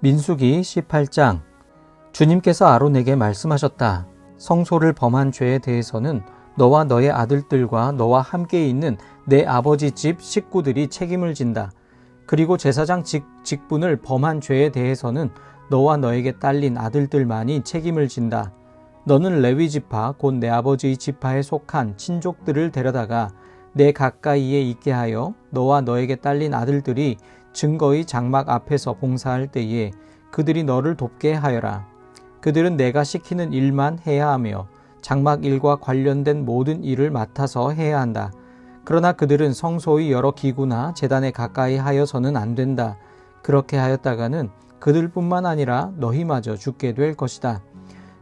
민수기 18장. 주님께서 아론에게 말씀하셨다. 성소를 범한 죄에 대해서는 너와 너의 아들들과 너와 함께 있는 내 아버지 집 식구들이 책임을 진다. 그리고 제사장 직분을 범한 죄에 대해서는 너와 너에게 딸린 아들들만이 책임을 진다. 너는 레위 지파 곧 내 아버지의 지파에 속한 친족들을 데려다가 내 가까이에 있게 하여 너와 너에게 딸린 아들들이 증거의 장막 앞에서 봉사할 때에 그들이 너를 돕게 하여라. 그들은 내가 시키는 일만 해야 하며 장막 일과 관련된 모든 일을 맡아서 해야 한다. 그러나 그들은 성소의 여러 기구나 제단에 가까이 하여서는 안 된다. 그렇게 하였다가는 그들뿐만 아니라 너희마저 죽게 될 것이다.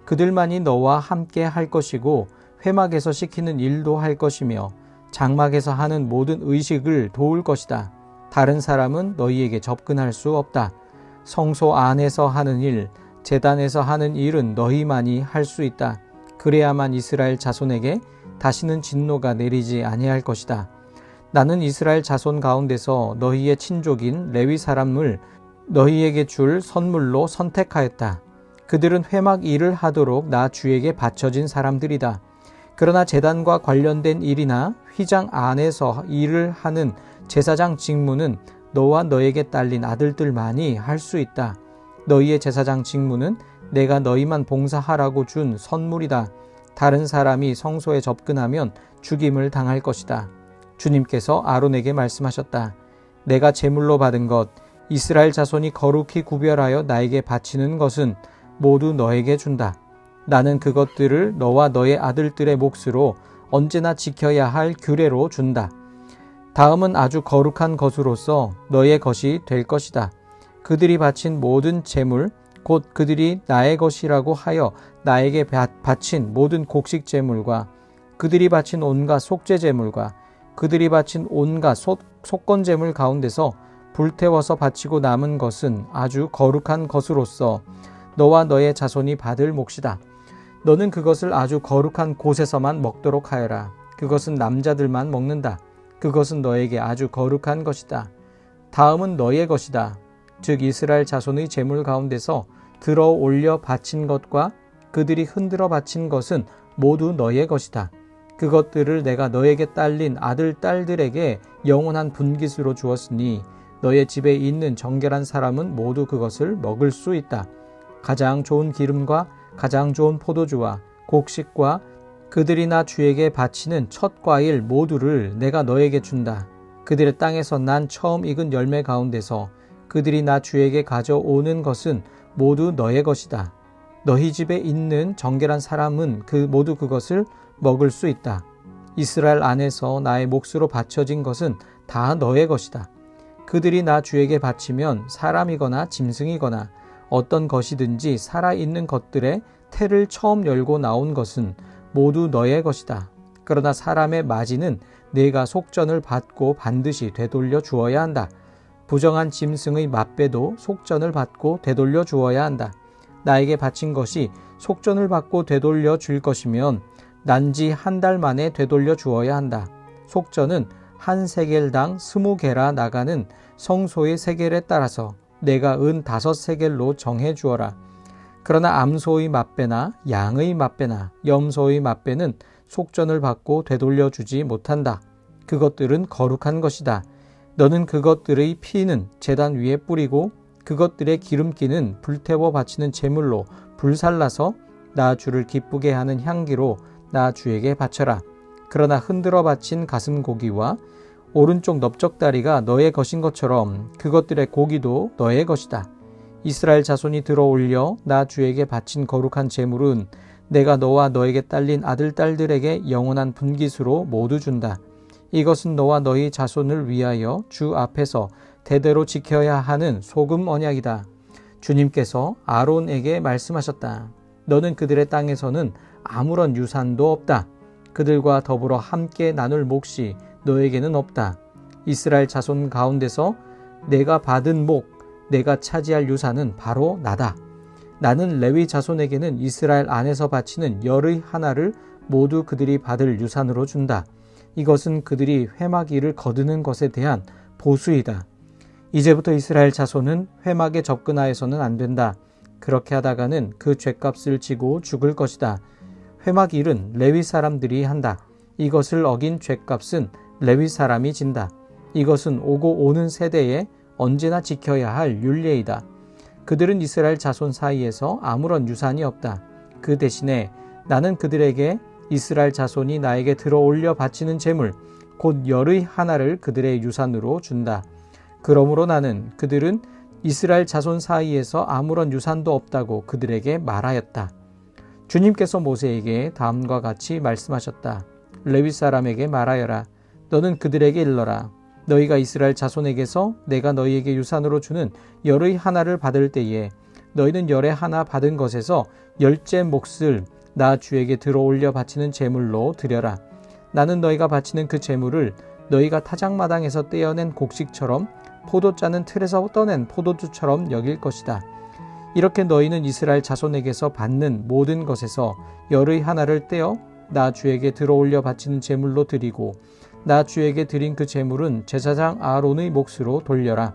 그들만이 너와 함께 할 것이고 회막에서 시키는 일도 할 것이며 장막에서 하는 모든 의식을 도울 것이다. 다른 사람은 너희에게 접근할 수 없다. 성소 안에서 하는 일, 제단에서 하는 일은 너희만이 할 수 있다. 그래야만 이스라엘 자손에게 다시는 진노가 내리지 아니할 것이다. 나는 이스라엘 자손 가운데서 너희의 친족인 레위 사람을 너희에게 줄 선물로 선택하였다. 그들은 회막 일을 하도록 나 주에게 바쳐진 사람들이다. 그러나 제단과 관련된 일이나 휘장 안에서 일을 하는 제사장 직무는 너와 너에게 딸린 아들들만이 할 수 있다. 너희의 제사장 직무는 내가 너희만 봉사하라고 준 선물이다. 다른 사람이 성소에 접근하면 죽임을 당할 것이다. 주님께서 아론에게 말씀하셨다. 내가 제물로 받은 것, 이스라엘 자손이 거룩히 구별하여 나에게 바치는 것은 모두 너에게 준다. 나는 그것들을 너와 너의 아들들의 몫으로 언제나 지켜야 할 규례로 준다. 다음은 아주 거룩한 것으로서 너의 것이 될 것이다. 그들이 바친 모든 제물, 곧 그들이 나의 것이라고 하여 나에게 바친 모든 곡식 제물과 그들이 바친 온갖 속죄 제물과 그들이 바친 온갖 속건 제물 가운데서 불태워서 바치고 남은 것은 아주 거룩한 것으로서 너와 너의 자손이 받을 몫이다. 너는 그것을 아주 거룩한 곳에서만 먹도록 하여라. 그것은 남자들만 먹는다. 그것은 너에게 아주 거룩한 것이다. 다음은 너의 것이다. 즉 이스라엘 자손의 제물 가운데서 들어 올려 바친 것과 그들이 흔들어 바친 것은 모두 너의 것이다. 그것들을 내가 너에게 딸린 아들 딸들에게 영원한 분깃으로 주었으니 너의 집에 있는 정결한 사람은 모두 그것을 먹을 수 있다. 가장 좋은 기름과 가장 좋은 포도주와 곡식과 그들이 나 주에게 바치는 첫 과일 모두를 내가 너에게 준다. 그들의 땅에서 난 처음 익은 열매 가운데서 그들이 나 주에게 가져오는 것은 모두 너의 것이다. 너희 집에 있는 정결한 사람은 모두 그것을 먹을 수 있다. 이스라엘 안에서 나의 몫으로 바쳐진 것은 다 너의 것이다. 그들이 나 주에게 바치면 사람이거나 짐승이거나 어떤 것이든지 살아있는 것들의 태를 처음 열고 나온 것은 모두 너의 것이다. 그러나 사람의 마지는 내가 속전을 받고 반드시 되돌려 주어야 한다. 부정한 짐승의 맛배도 속전을 받고 되돌려 주어야 한다. 나에게 바친 것이 속전을 받고 되돌려 줄 것이면 난지 한 달 만에 되돌려 주어야 한다. 속전은 한 세겔당 20개라 나가는 성소의 세겔에 따라서 내가 은 5세겔로 정해 주어라. 그러나 암소의 맛배나 양의 맛배나 염소의 맛배는 속전을 받고 되돌려 주지 못한다. 그것들은 거룩한 것이다. 너는 그것들의 피는 제단 위에 뿌리고 그것들의 기름기는 불태워 바치는 제물로 불살라서 나 주를 기쁘게 하는 향기로 나 주에게 바쳐라. 그러나 흔들어 바친 가슴 고기와 오른쪽 넓적다리가 너의 것인 것처럼 그것들의 고기도 너의 것이다. 이스라엘 자손이 들어 올려 나 주에게 바친 거룩한 제물은 내가 너와 너에게 딸린 아들 딸들에게 영원한 분깃으로 모두 준다. 이것은 너와 너희 자손을 위하여 주 앞에서 대대로 지켜야 하는 소금 언약이다. 주님께서 아론에게 말씀하셨다. 너는 그들의 땅에서는 아무런 유산도 없다. 그들과 더불어 함께 나눌 몫이 너에게는 없다. 이스라엘 자손 가운데서 내가 받은 목, 내가 차지할 유산은 바로 나다. 나는 레위 자손에게는 이스라엘 안에서 바치는 열의 하나를 모두 그들이 받을 유산으로 준다. 이것은 그들이 회막 일을 거두는 것에 대한 보수이다. 이제부터 이스라엘 자손은 회막에 접근하여서는 안 된다. 그렇게 하다가는 그 죗값을 지고 죽을 것이다. 회막 일은 레위 사람들이 한다. 이것을 어긴 죗값은 레위 사람이 진다. 이것은 오고 오는 세대에 언제나 지켜야 할 율례이다. 그들은 이스라엘 자손 사이에서 아무런 유산이 없다. 그 대신에 나는 그들에게 이스라엘 자손이 나에게 들어올려 바치는 제물, 곧 열의 하나를 그들의 유산으로 준다. 그러므로 나는 그들은 이스라엘 자손 사이에서 아무런 유산도 없다고 그들에게 말하였다. 주님께서 모세에게 다음과 같이 말씀하셨다. 레위 사람에게 말하여라. 너는 그들에게 일러라. 너희가 이스라엘 자손에게서 내가 너희에게 유산으로 주는 열의 하나를 받을 때에 너희는 열의 하나 받은 것에서 10째 몫을 나 주에게 들어올려 바치는 제물로 드려라. 나는 너희가 바치는 그 제물을 너희가 타작마당에서 떼어낸 곡식처럼 포도 짜는 틀에서 떠낸 포도주처럼 여길 것이다. 이렇게 너희는 이스라엘 자손에게서 받는 모든 것에서 열의 하나를 떼어 나 주에게 들어올려 바치는 제물로 드리고 나 주에게 드린 그 제물은 제사장 아론의 몫으로 돌려라.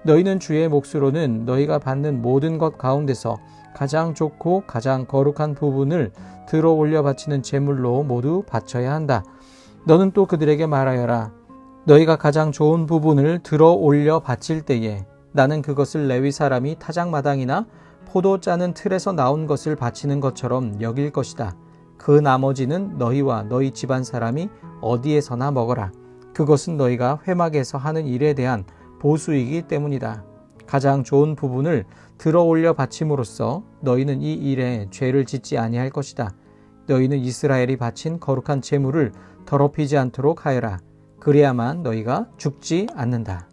너희는 주의 몫으로는 너희가 받는 모든 것 가운데서 가장 좋고 가장 거룩한 부분을 들어올려 바치는 제물로 모두 바쳐야 한다. 너는 또 그들에게 말하여라. 너희가 가장 좋은 부분을 들어올려 바칠 때에 나는 그것을 레위 사람이 타작마당이나 포도 짜는 틀에서 나온 것을 바치는 것처럼 여길 것이다. 그 나머지는 너희와 너희 집안 사람이 어디에서나 먹어라. 그것은 너희가 회막에서 하는 일에 대한 보수이기 때문이다. 가장 좋은 부분을 들어올려 바침으로써 너희는 이 일에 죄를 짓지 아니할 것이다. 너희는 이스라엘이 바친 거룩한 제물을 더럽히지 않도록 하여라. 그래야만 너희가 죽지 않는다.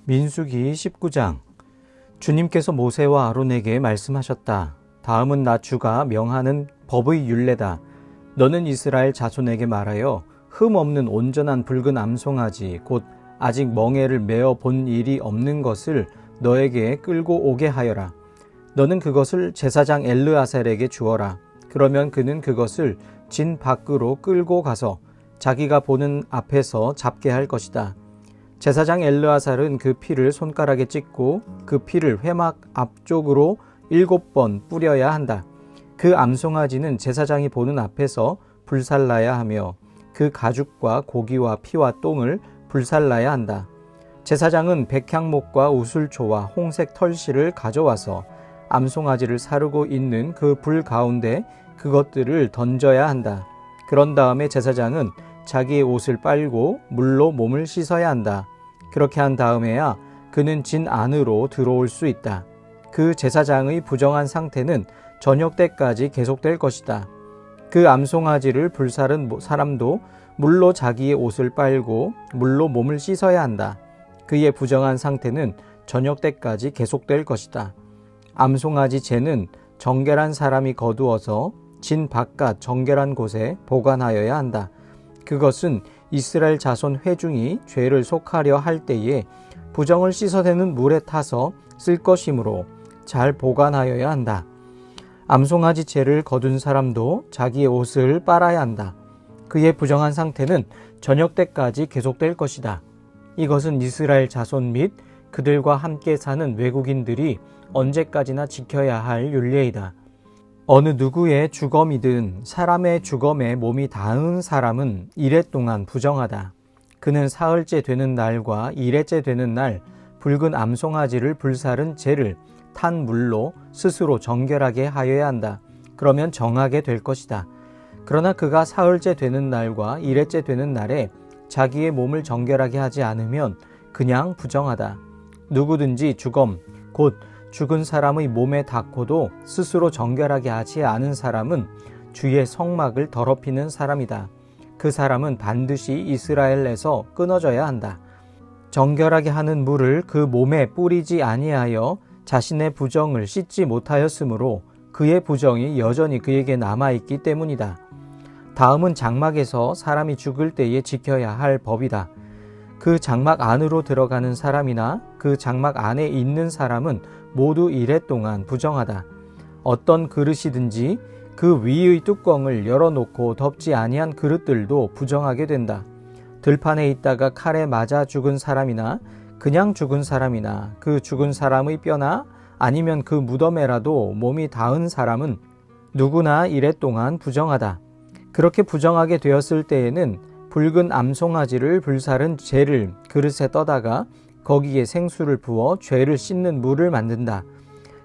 민수기 19장. 주님께서 모세와 아론에게 말씀하셨다. 다음은 나 주가 명하는 법의 율례다. 너는 이스라엘 자손에게 말하여 흠 없는 온전한 붉은 암송아지 곧 아직 멍에를 메어 본 일이 없는 것을 너에게 끌고 오게 하여라. 너는 그것을 제사장 엘르아살에게 주어라. 그러면 그는 그것을 진 밖으로 끌고 가서 자기가 보는 앞에서 잡게 할 것이다. 제사장 엘르아살은 그 피를 손가락에 찍고 그 피를 회막 앞쪽으로 7번 뿌려야 한다. 그 암송아지는 제사장이 보는 앞에서 불살라야 하며 그 가죽과 고기와 피와 똥을 불살라야 한다. 제사장은 백향목과 우슬초와 홍색 털실을 가져와서 암송아지를 사르고 있는 그 불 가운데 그것들을 던져야 한다. 그런 다음에 제사장은 자기의 옷을 빨고 물로 몸을 씻어야 한다. 그렇게 한 다음에야 그는 진 안으로 들어올 수 있다. 그 제사장의 부정한 상태는 저녁 때까지 계속될 것이다. 그 암송아지를 불살은 사람도 물로 자기의 옷을 빨고 물로 몸을 씻어야 한다. 그의 부정한 상태는 저녁 때까지 계속될 것이다. 암송아지 재는 정결한 사람이 거두어서 진 바깥 정결한 곳에 보관하여야 한다. 그것은 이스라엘 자손 회중이 죄를 속하려 할 때에 부정을 씻어내는 물에 타서 쓸 것이므로 잘 보관하여야 한다. 암송아지 재를 거둔 사람도 자기의 옷을 빨아야 한다. 그의 부정한 상태는 저녁 때까지 계속될 것이다. 이것은 이스라엘 자손 및 그들과 함께 사는 외국인들이 언제까지나 지켜야 할 율례이다. 어느 누구의 주검이든 사람의 주검에 몸이 닿은 사람은 이래 동안 부정하다. 그는 사흘째 되는 날과 이레째 되는 날 붉은 암송아지를 불살은 재를 탄 물로 스스로 정결하게 하여야 한다. 그러면 정하게 될 것이다. 그러나 그가 사흘째 되는 날과 이레째 되는 날에 자기의 몸을 정결하게 하지 않으면 그냥 부정하다. 누구든지 주검, 곧 죽은 사람의 몸에 닿고도 스스로 정결하게 하지 않은 사람은 주의 성막을 더럽히는 사람이다. 그 사람은 반드시 이스라엘에서 끊어져야 한다. 정결하게 하는 물을 그 몸에 뿌리지 아니하여 자신의 부정을 씻지 못하였으므로 그의 부정이 여전히 그에게 남아있기 때문이다. 다음은 장막에서 사람이 죽을 때에 지켜야 할 법이다. 그 장막 안으로 들어가는 사람이나 그 장막 안에 있는 사람은 모두 이래 동안 부정하다. 어떤 그릇이든지 그 위의 뚜껑을 열어놓고 덮지 아니한 그릇들도 부정하게 된다. 들판에 있다가 칼에 맞아 죽은 사람이나 그냥 죽은 사람이나 그 죽은 사람의 뼈나 아니면 그 무덤에라도 몸이 닿은 사람은 누구나 이랫동안 부정하다. 그렇게 부정하게 되었을 때에는 붉은 암송아지를 불살은 재를 그릇에 떠다가 거기에 생수를 부어 죄를 씻는 물을 만든다.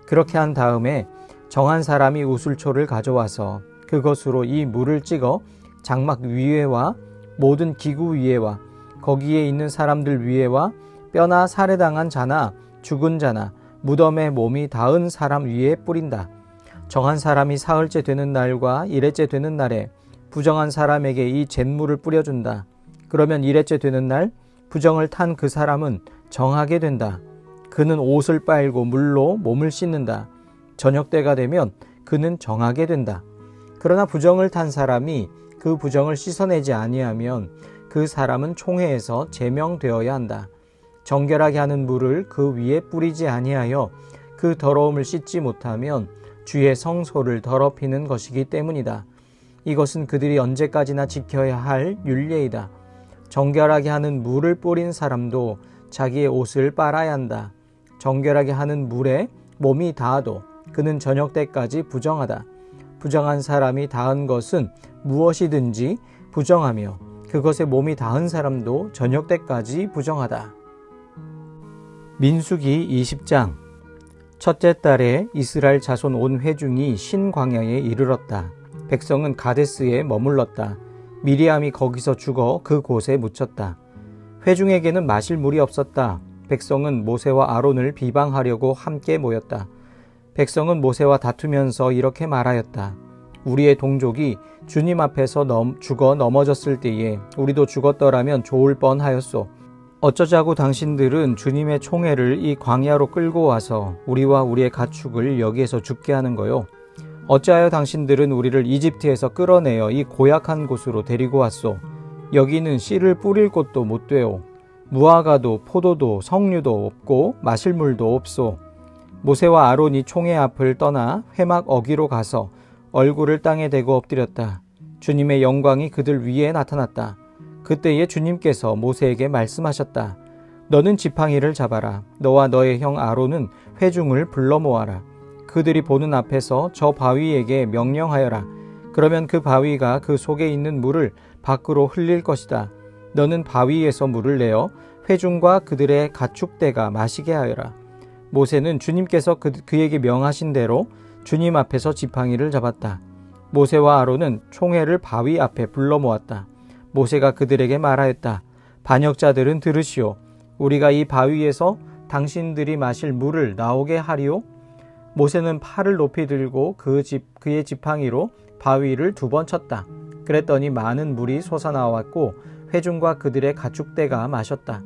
그렇게 한 다음에 정한 사람이 우슬초를 가져와서 그것으로 이 물을 찍어 장막 위에와 모든 기구 위에와 거기에 있는 사람들 위에와 뼈나 살해당한 자나 죽은 자나 무덤에 몸이 닿은 사람 위에 뿌린다. 정한 사람이 사흘째 되는 날과 일회째 되는 날에 부정한 사람에게 이 잿물을 뿌려준다. 그러면 일회째 되는 날 부정을 탄 그 사람은 정하게 된다. 그는 옷을 빨고 물로 몸을 씻는다. 저녁 때가 되면 그는 정하게 된다. 그러나 부정을 탄 사람이 그 부정을 씻어내지 아니하면 그 사람은 총회에서 제명되어야 한다. 정결하게 하는 물을 그 위에 뿌리지 아니하여 그 더러움을 씻지 못하면 주의 성소를 더럽히는 것이기 때문이다. 이것은 그들이 언제까지나 지켜야 할 율례이다. 정결하게 하는 물을 뿌린 사람도 자기의 옷을 빨아야 한다. 정결하게 하는 물에 몸이 닿아도 그는 저녁 때까지 부정하다. 부정한 사람이 닿은 것은 무엇이든지 부정하며 그것에 몸이 닿은 사람도 저녁 때까지 부정하다. 민수기 20장. 첫째 달에 이스라엘 자손 온 회중이 신광야에 이르렀다. 백성은 가데스에 머물렀다. 미리암이 거기서 죽어 그 곳에 묻혔다. 회중에게는 마실 물이 없었다. 백성은 모세와 아론을 비방하려고 함께 모였다. 백성은 모세와 다투면서 이렇게 말하였다. 우리의 동족이 주님 앞에서 죽어 넘어졌을 때에 우리도 죽었더라면 좋을 뻔하였소. 어쩌자고 당신들은 주님의 총애를 이 광야로 끌고 와서 우리와 우리의 가축을 여기에서 죽게 하는 거요? 어찌하여 당신들은 우리를 이집트에서 끌어내어 이 고약한 곳으로 데리고 왔소? 여기는 씨를 뿌릴 곳도 못 되오. 무화과도 포도도 석류도 없고 마실 물도 없소. 모세와 아론이 총회 앞을 떠나 회막 어기로 가서 얼굴을 땅에 대고 엎드렸다. 주님의 영광이 그들 위에 나타났다. 그때에 주님께서 모세에게 말씀하셨다. 너는 지팡이를 잡아라. 너와 너의 형 아론은 회중을 불러 모아라. 그들이 보는 앞에서 저 바위에게 명령하여라. 그러면 그 바위가 그 속에 있는 물을 밖으로 흘릴 것이다. 너는 바위에서 물을 내어 회중과 그들의 가축대가 마시게 하여라. 모세는 주님께서 그에게 명하신 대로 주님 앞에서 지팡이를 잡았다. 모세와 아론은 총회를 바위 앞에 불러 모았다. 모세가 그들에게 말하였다. 반역자들은 들으시오. 우리가 이 바위에서 당신들이 마실 물을 나오게 하리오? 모세는 팔을 높이 들고 그의 지팡이로 바위를 2번 쳤다. 그랬더니 많은 물이 솟아나왔고 회중과 그들의 가축대가 마셨다.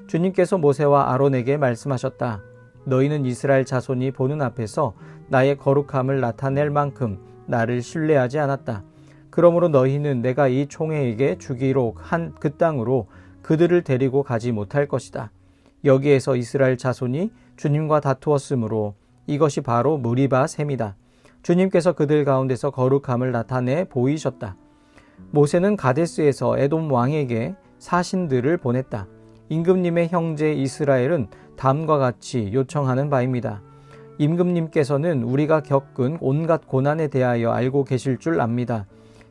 주님께서 모세와 아론에게 말씀하셨다. 너희는 이스라엘 자손이 보는 앞에서 나의 거룩함을 나타낼 만큼 나를 신뢰하지 않았다. 그러므로 너희는 내가 이 총회에게 주기로 한 그 땅으로 그들을 데리고 가지 못할 것이다. 여기에서 이스라엘 자손이 주님과 다투었으므로 이것이 바로 무리바 셈이다. 주님께서 그들 가운데서 거룩함을 나타내 보이셨다. 모세는 가데스에서 에돔 왕에게 사신들을 보냈다. 임금님의 형제 이스라엘은 다음과 같이 요청하는 바입니다. 임금님께서는 우리가 겪은 온갖 고난에 대하여 알고 계실 줄 압니다.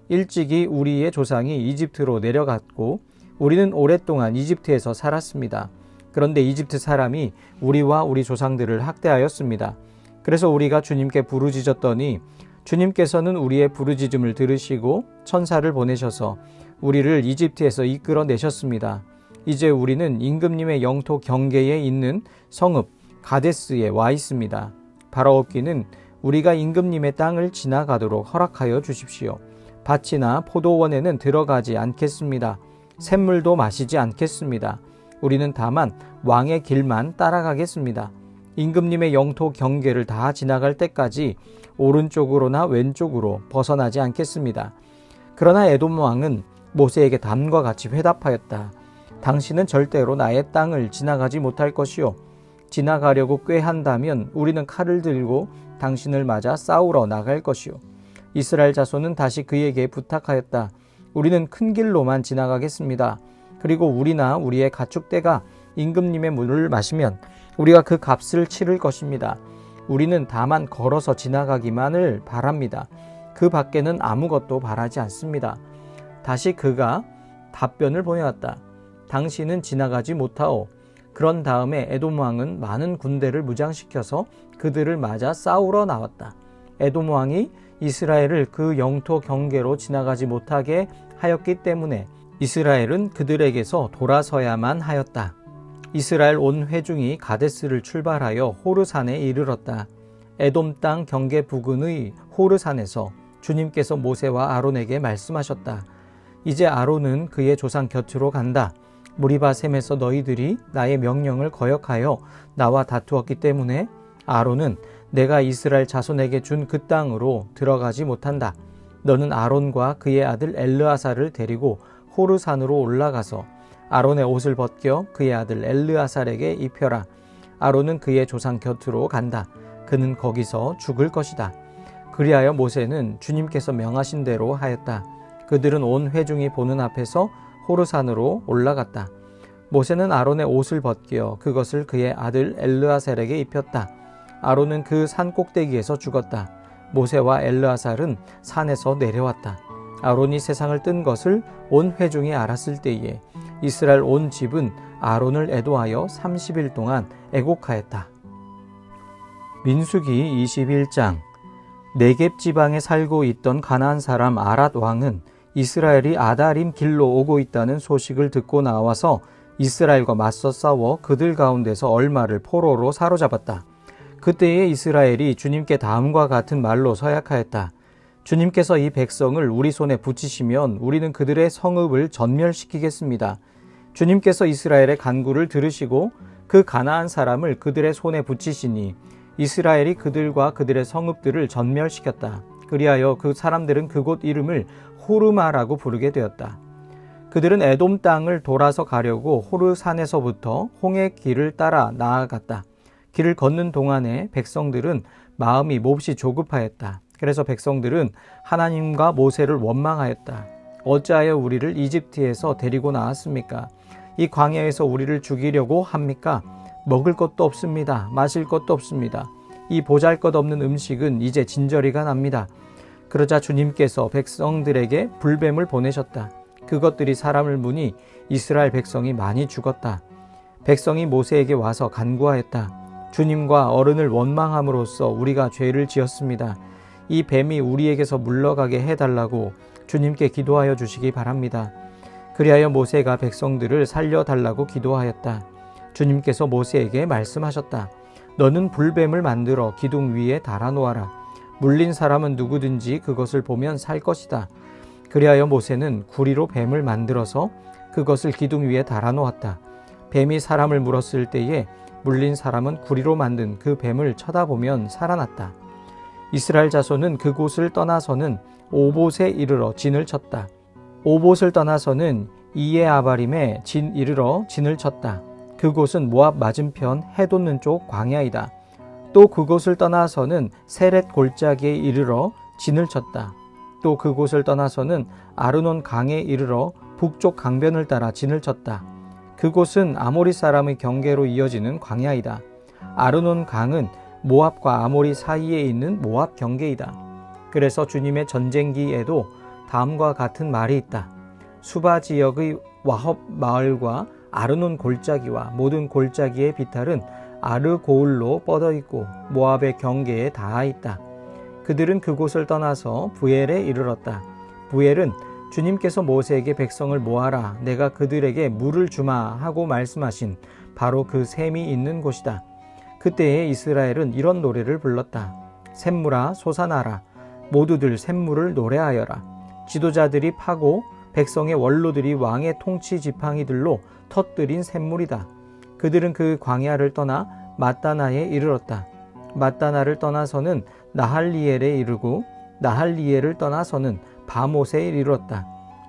일찍이 우리의 조상이 이집트로 내려갔고 우리는 오랫동안 이집트에서 살았습니다. 그런데 이집트 사람이 우리와 우리 조상들을 학대하였습니다. 그래서 우리가 주님께 부르짖었더니 주님께서는 우리의 부르짖음을 들으시고 천사를 보내셔서 우리를 이집트에서 이끌어내셨습니다. 이제 우리는 임금님의 영토 경계에 있는 성읍 가데스에 와 있습니다. 바라옵기는 우리가 임금님의 땅을 지나가도록 허락하여 주십시오. 밭이나 포도원에는 들어가지 않겠습니다. 샘물도 마시지 않겠습니다. 우리는 다만 왕의 길만 따라가겠습니다. 임금님의 영토 경계를 다 지나갈 때까지 오른쪽으로나 왼쪽으로 벗어나지 않겠습니다. 그러나 에돔 왕은 모세에게 다음과 같이 회답하였다. 당신은 절대로 나의 땅을 지나가지 못할 것이요. 지나가려고 꾀한다면 우리는 칼을 들고 당신을 맞아 싸우러 나갈 것이요. 이스라엘 자손은 다시 그에게 부탁하였다. 우리는 큰 길로만 지나가겠습니다. 그리고 우리나 우리의 가축대가 임금님의 물을 마시면 우리가 그 값을 치를 것입니다. 우리는 다만 걸어서 지나가기만을 바랍니다. 그 밖에는 아무것도 바라지 않습니다. 다시 그가 답변을 보내왔다. 당신은 지나가지 못하오. 그런 다음에 에돔 왕은 많은 군대를 무장시켜서 그들을 맞아 싸우러 나왔다. 에돔 왕이 이스라엘을 그 영토 경계로 지나가지 못하게 하였기 때문에 이스라엘은 그들에게서 돌아서야만 하였다. 이스라엘 온 회중이 가데스를 출발하여 호르산에 이르렀다. 에돔 땅 경계 부근의 호르산에서 주님께서 모세와 아론에게 말씀하셨다. 이제 아론은 그의 조상 곁으로 간다. 무리바셈에서 너희들이 나의 명령을 거역하여 나와 다투었기 때문에 아론은 내가 이스라엘 자손에게 준 그 땅으로 들어가지 못한다. 너는 아론과 그의 아들 엘르아사를 데리고 호르산으로 올라가서 아론의 옷을 벗겨 그의 아들 엘르아살에게 입혀라. 아론은 그의 조상 곁으로 간다. 그는 거기서 죽을 것이다. 그리하여 모세는 주님께서 명하신 대로 하였다. 그들은 온 회중이 보는 앞에서 호르산으로 올라갔다. 모세는 아론의 옷을 벗겨 그것을 그의 아들 엘르아살에게 입혔다. 아론은 그 산 꼭대기에서 죽었다. 모세와 엘르아살은 산에서 내려왔다. 아론이 세상을 뜬 것을 온 회중이 알았을 때에 이스라엘 온 집은 아론을 애도하여 30일 동안 애곡하였다. 민수기 21장. 네겝 지방에 살고 있던 가나안 사람 아랏 왕은 이스라엘이 아다림 길로 오고 있다는 소식을 듣고 나와서 이스라엘과 맞서 싸워 그들 가운데서 얼마를 포로로 사로잡았다. 그때에 이스라엘이 주님께 다음과 같은 말로 서약하였다. 주님께서 이 백성을 우리 손에 붙이시면 우리는 그들의 성읍을 전멸시키겠습니다. 주님께서 이스라엘의 간구를 들으시고 그 가나안 사람을 그들의 손에 붙이시니 이스라엘이 그들과 그들의 성읍들을 전멸시켰다. 그리하여 그 사람들은 그곳 이름을 호르마라고 부르게 되었다. 그들은 에돔 땅을 돌아서 가려고 호르산에서부터 홍해 길을 따라 나아갔다. 길을 걷는 동안에 백성들은 마음이 몹시 조급하였다. 그래서 백성들은 하나님과 모세를 원망하였다. 어찌하여 우리를 이집트에서 데리고 나왔습니까? 이 광야에서 우리를 죽이려고 합니까? 먹을 것도 없습니다. 마실 것도 없습니다. 이 보잘것없는 음식은 이제 진저리가 납니다. 그러자 주님께서 백성들에게 불뱀을 보내셨다. 그것들이 사람을 무니 이스라엘 백성이 많이 죽었다. 백성이 모세에게 와서 간구하였다. 주님과 어른을 원망함으로써 우리가 죄를 지었습니다. 이 뱀이 우리에게서 물러가게 해달라고 주님께 기도하여 주시기 바랍니다. 그리하여 모세가 백성들을 살려달라고 기도하였다. 주님께서 모세에게 말씀하셨다. 너는 불뱀을 만들어 기둥 위에 달아놓아라. 물린 사람은 누구든지 그것을 보면 살 것이다. 그리하여 모세는 구리로 뱀을 만들어서 그것을 기둥 위에 달아놓았다. 뱀이 사람을 물었을 때에 물린 사람은 구리로 만든 그 뱀을 쳐다보면 살아났다. 이스라엘 자손은 그곳을 떠나서는 오봇에 이르러 진을 쳤다. 오봇을 떠나서는 이에아바림에 이르러 진을 쳤다. 그곳은 모압 맞은편 해 돋는 쪽 광야이다. 또 그곳을 떠나서는 세렛 골짜기에 이르러 진을 쳤다. 또 그곳을 떠나서는 아르논 강에 이르러 북쪽 강변을 따라 진을 쳤다. 그곳은 아모리 사람의 경계로 이어지는 광야이다. 아르논 강은 모압과 아모리 사이에 있는 모압 경계이다. 그래서 주님의 전쟁기에도 다음과 같은 말이 있다. 수바 지역의 와헙 마을과 아르논 골짜기와 모든 골짜기의 비탈은 아르고울로 뻗어 있고 모압의 경계에 닿아 있다. 그들은 그곳을 떠나서 부엘에 이르렀다. 부엘은 주님께서 모세에게 백성을 모아라 내가 그들에게 물을 주마 하고 말씀하신 바로 그 샘이 있는 곳이다. 그때에 이스라엘은 이런 노래를 불렀다. 샘물아 솟아나라 모두들 샘물을 노래하여라. 지도자들이 파고 백성의 원로들이 왕의 통치 지팡이들로 터뜨린 샘물이다. 그들은 그 광야를 떠나 맛다나에 이르렀다. 맛다나를 떠나서는 나할리엘에 이르고 나할리엘을 떠나서는 바못에 이르렀다.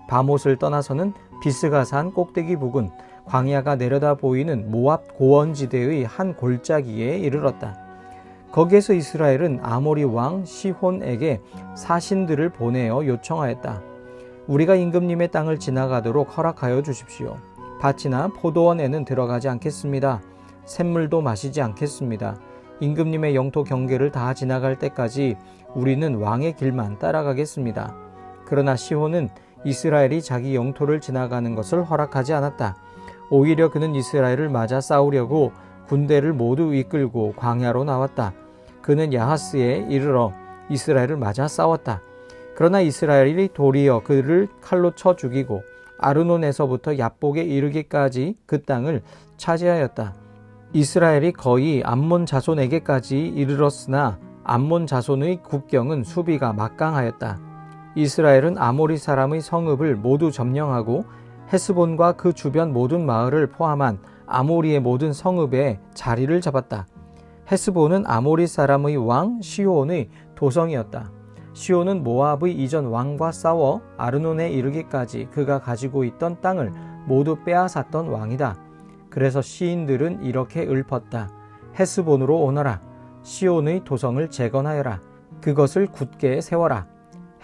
바못을 떠나서는 비스가산 꼭대기 부근 광야가 내려다 보이는 모압 고원지대의 한 골짜기에 이르렀다. 거기에서 이스라엘은 아모리 왕 시혼에게 사신들을 보내어 요청하였다. 우리가 임금님의 땅을 지나가도록 허락하여 주십시오. 밭이나 포도원에는 들어가지 않겠습니다. 샘물도 마시지 않겠습니다. 임금님의 영토 경계를 다 지나갈 때까지 우리는 왕의 길만 따라가겠습니다. 그러나 시혼은 이스라엘이 자기 영토를 지나가는 것을 허락하지 않았다. 오히려 그는 이스라엘을 맞아 싸우려고 군대를 모두 이끌고 광야로 나왔다. 그는 야하스에 이르러 이스라엘을 맞아 싸웠다. 그러나 이스라엘이 도리어 그를 칼로 쳐 죽이고 아르논에서부터 얍복에 이르기까지 그 땅을 차지하였다. 이스라엘이 거의 암몬 자손에게까지 이르렀으나 암몬 자손의 국경은 수비가 막강하였다. 이스라엘은 아모리 사람의 성읍을 모두 점령하고 헤스본과 그 주변 모든 마을을 포함한 아모리의 모든 성읍에 자리를 잡았다. 헤스본은 아모리 사람의 왕 시온의 도성이었다. 시온은 모압의 이전 왕과 싸워 아르논에 이르기까지 그가 가지고 있던 땅을 모두 빼앗았던 왕이다. 그래서 시인들은 이렇게 읊었다. 헤스본으로 오너라. 시온의 도성을 재건하여라. 그것을 굳게 세워라.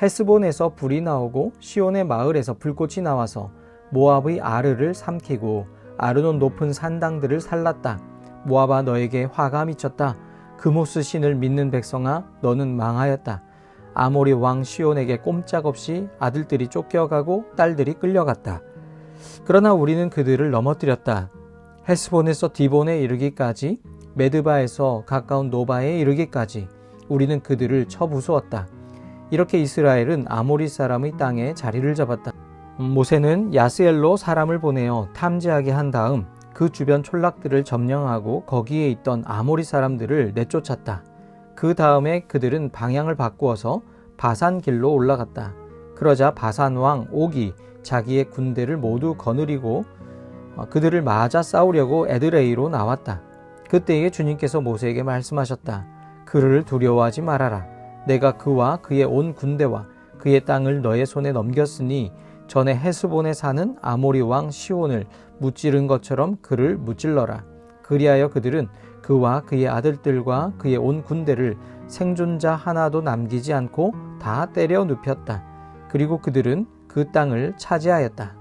헤스본에서 불이 나오고 시온의 마을에서 불꽃이 나와서 모압의 아르를 삼키고 아르논 높은 산당들을 살랐다. 모압아, 너에게 화가 미쳤다. 그모스 신을 믿는 백성아, 너는 망하였다. 아모리 왕 시온에게 꼼짝없이 아들들이 쫓겨가고 딸들이 끌려갔다. 그러나 우리는 그들을 넘어뜨렸다. 헤스본에서 디본에 이르기까지, 메드바에서 가까운 노바에 이르기까지 우리는 그들을 쳐부수었다. 이렇게 이스라엘은 아모리 사람의 땅에 자리를 잡았다. 모세는 야스엘로 사람을 보내어 탐지하게 한 다음 그 주변 촌락들을 점령하고 거기에 있던 아모리 사람들을 내쫓았다. 그 다음에 그들은 방향을 바꾸어서 바산 길로 올라갔다. 그러자 바산 왕 옥이 자기의 군대를 모두 거느리고 그들을 맞아 싸우려고 에드레이로 나왔다. 그때에 주님께서 모세에게 말씀하셨다. 그를 두려워하지 말아라. 내가 그와 그의 온 군대와 그의 땅을 너의 손에 넘겼으니 전에 헤스본에 사는 아모리 왕 시온을 무찌른 것처럼 그를 무찔러라. 그리하여 그들은 그와 그의 아들들과 그의 온 군대를 생존자 하나도 남기지 않고 다 때려 눕혔다. 그리고 그들은 그 땅을 차지하였다.